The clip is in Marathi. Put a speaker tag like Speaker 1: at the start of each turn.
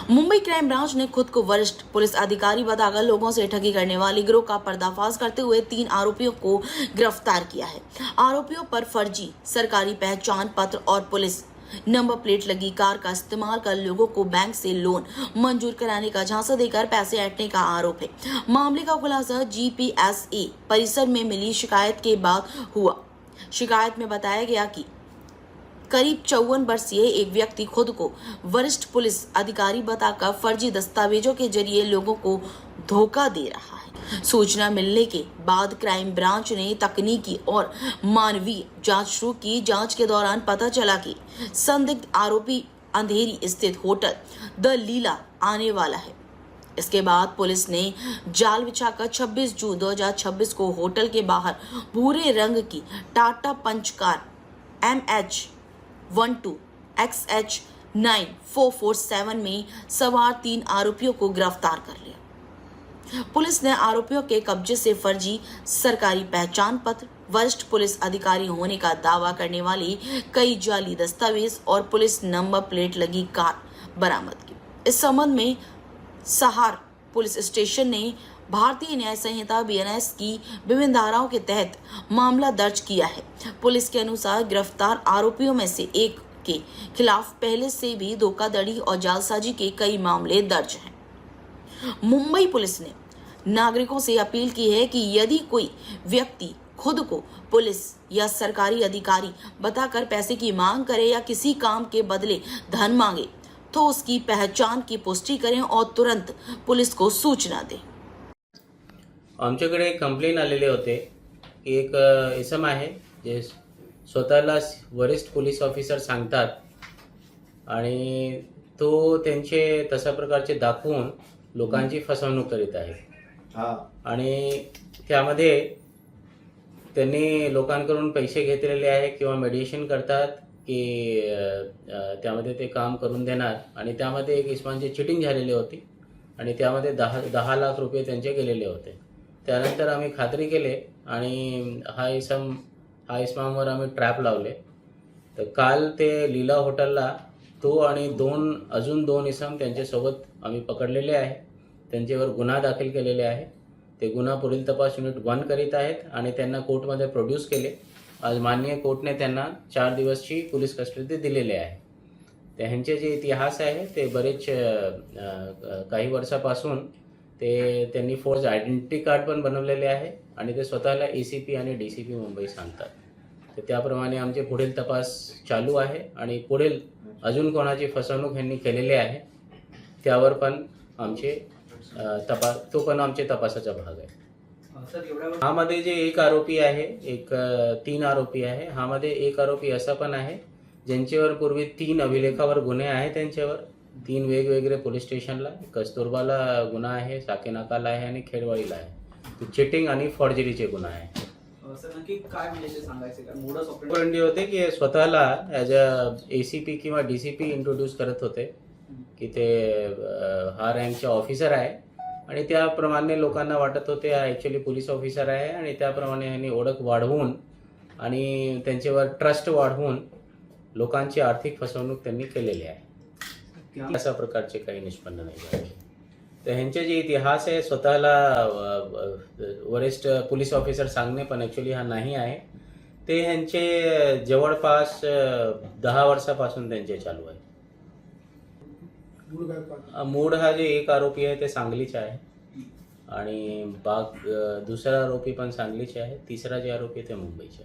Speaker 1: मुंबई क्राइम ब्रांच ने खुद को वरिष्ठ पुलिस अधिकारी बताकर लोगों से ठगी करने वाली गिरोह का पर्दाफाश करते हुए 3 आरोपियों को गिरफ्तार किया है। आरोपियों पर फर्जी सरकारी पहचान पत्र और पुलिस नंबर प्लेट लगी कार का इस्तेमाल कर लोगों को बैंक से लोन मंजूर कराने का झांसा देकर पैसे ऐंठने का आरोप है। मामले का खुलासा जीपीएसए परिसर में मिली शिकायत के बाद हुआ। शिकायत में बताया गया कि करीब 54 वर्षीय एक व्यक्ति खुद को वरिष्ठ पुलिस अधिकारी बताकर फर्जी दस्तावेजों के जरिए लोगों को धोखा दे रहा है। सूचना मिलने के बाद क्राइम ब्रांच ने तकनीकी और मानवीय जांच शुरू की। जांच के दौरान पता चला कि संदिग्ध आरोपी अंधेरी स्थित होटल द लीला आने वाला है। इसके बाद पुलिस ने जाल बिछाकर 26 जून 2026 को होटल के बाहर भूरे रंग की टाटा पंच कार MH12XH9447 में सवार 3 आरोपियों को गिरफ्तार कर लिया। पुलिस ने आरोपियों के कब्जे से फर्जी सरकारी पहचान पत्र, वरिष्ठ पुलिस अधिकारी होने का दावा करने वाली कई जाली दस्तावेज और पुलिस नंबर प्लेट लगी कार बरामद की। इस संबंध में सहार पुलिस स्टेशन ने भारतीय न्याय संहिता बीएनएस की विभिन्न धाराओं के तहत मामला दर्ज किया है। पुलिस के अनुसार गिरफ्तार आरोपियों में से एक के खिलाफ पहले से भी धोखाधड़ी और जालसाजी के कई मामले दर्ज हैं। मुंबई पुलिस ने नागरिकों से अपील की है कि यदि कोई व्यक्ति खुद को पुलिस या सरकारी अधिकारी बताकर पैसे की मांग करे या किसी काम के बदले धन मांगे तो उसकी पहचान की पुष्टि करें और तुरंत पुलिस को सूचना दें।
Speaker 2: आमच्याकडे कंप्लेन आलेले होते। एक इसम आहे जे स्वतःला वरिष्ठ पोलीस ऑफिसर सांगतात आणि तो त्यांचे तशा प्रकारचे दाखवून लोकांची फसवणूक करीत आहे। आणि त्यामध्ये त्यांनी लोकांकडून पैसे घेतलेले आहे किंवा मेडिएशन करतात की त्यामध्ये ते काम करून देणार आणि त्यामध्ये एक इसमांची चिटिंग झालेली होती आणि त्यामध्ये 10 लाख रुपये त्यांचे गेलेले होते। त्यानंतर आम्ही खात्री केले आणि हा इसमावर आम्ही ट्रॅप लावले। तर काल ते लीला हॉटेलला तो आणि अजून दोन इसम त्यांच्यासोबत आम्ही पकडलेले आहे। त्यांच्यावर गुन्हा दाखल केलेले आहे। ते गुन्हा पुढील तपास युनिट 1 करीत आहेत आणि त्यांना कोर्टमध्ये प्रोड्यूस केले। आज माननीय कोर्टने त्यांना 4 दिवसची पोलीस कस्टडी दिलेली आहे। त्यांचे जे इतिहास आहे ते बरेच काही वर्षापासून त्यांनी फोर्स आयडेंटिटी कार्ड पण बनवलेले आहे आणि ते स्वतःला एसीपी आणि डीसीपी मुंबई सांगतात। तर त्याप्रमाणे आमचे पुढील तपास चालू आहे आणि पुढील अजून कोणाची फसवणूक यांनी केलेली आहे त्यावर पण आमचे तो पण आमचे तपासाचा भाग आहे। हामध्ये जे एक आरोपी आहे, 3 आरोपी आहे। हामध्ये एक आरोपी असा पण आहे ज्यांच्यावर पूर्वी 3 अभिलेखावर गुन्हे आहेत। त्यांच्यावर 3 वेगवेगळे पोलीस स्टेशनला, कस्तुरबाला गुन्हा आहे, साकेनाकाला आहे आणि खेडवाडीला आहे। चिटिंग आणि फॉर्जरीचे गुन्हा आहे।
Speaker 3: सर नक्की काय म्हणजे ते सांगायचे का मोडस
Speaker 2: ऑपरेंडी होते की स्वतःला ॲज अ एसीपी किंवा डीसीपी इंट्रोड्यूस करत होते की ते हा रँकचे ऑफिसर आहे आणि त्याप्रमाणे लोकांना वाटत होते हा ॲक्च्युअली पोलीस ऑफिसर आहे आणि त्याप्रमाणे यांनी ओळख वाढवून आणि त्यांच्यावर ट्रस्ट वाढवून लोकांची आर्थिक फसवणूक त्यांनी केलेली आहे। अशा प्रकारचे काही निष्पन्न नाही झाले। तर ह्यांचे जे इतिहास आहे स्वतःला वरिष्ठ पोलीस ऑफिसर सांगणे पण ॲक्च्युली हा नाही आहे। ते ह्यांचे जवळपास 10 वर्षापासून त्यांचे चालू आहे। मूळ हा जे एक आरोपी आहे ते सांगलीचा आहे आणि दुसरा आरोपी पण सांगलीचा आहे। तिसरा जे आरोपी ते मुंबईचे आहे।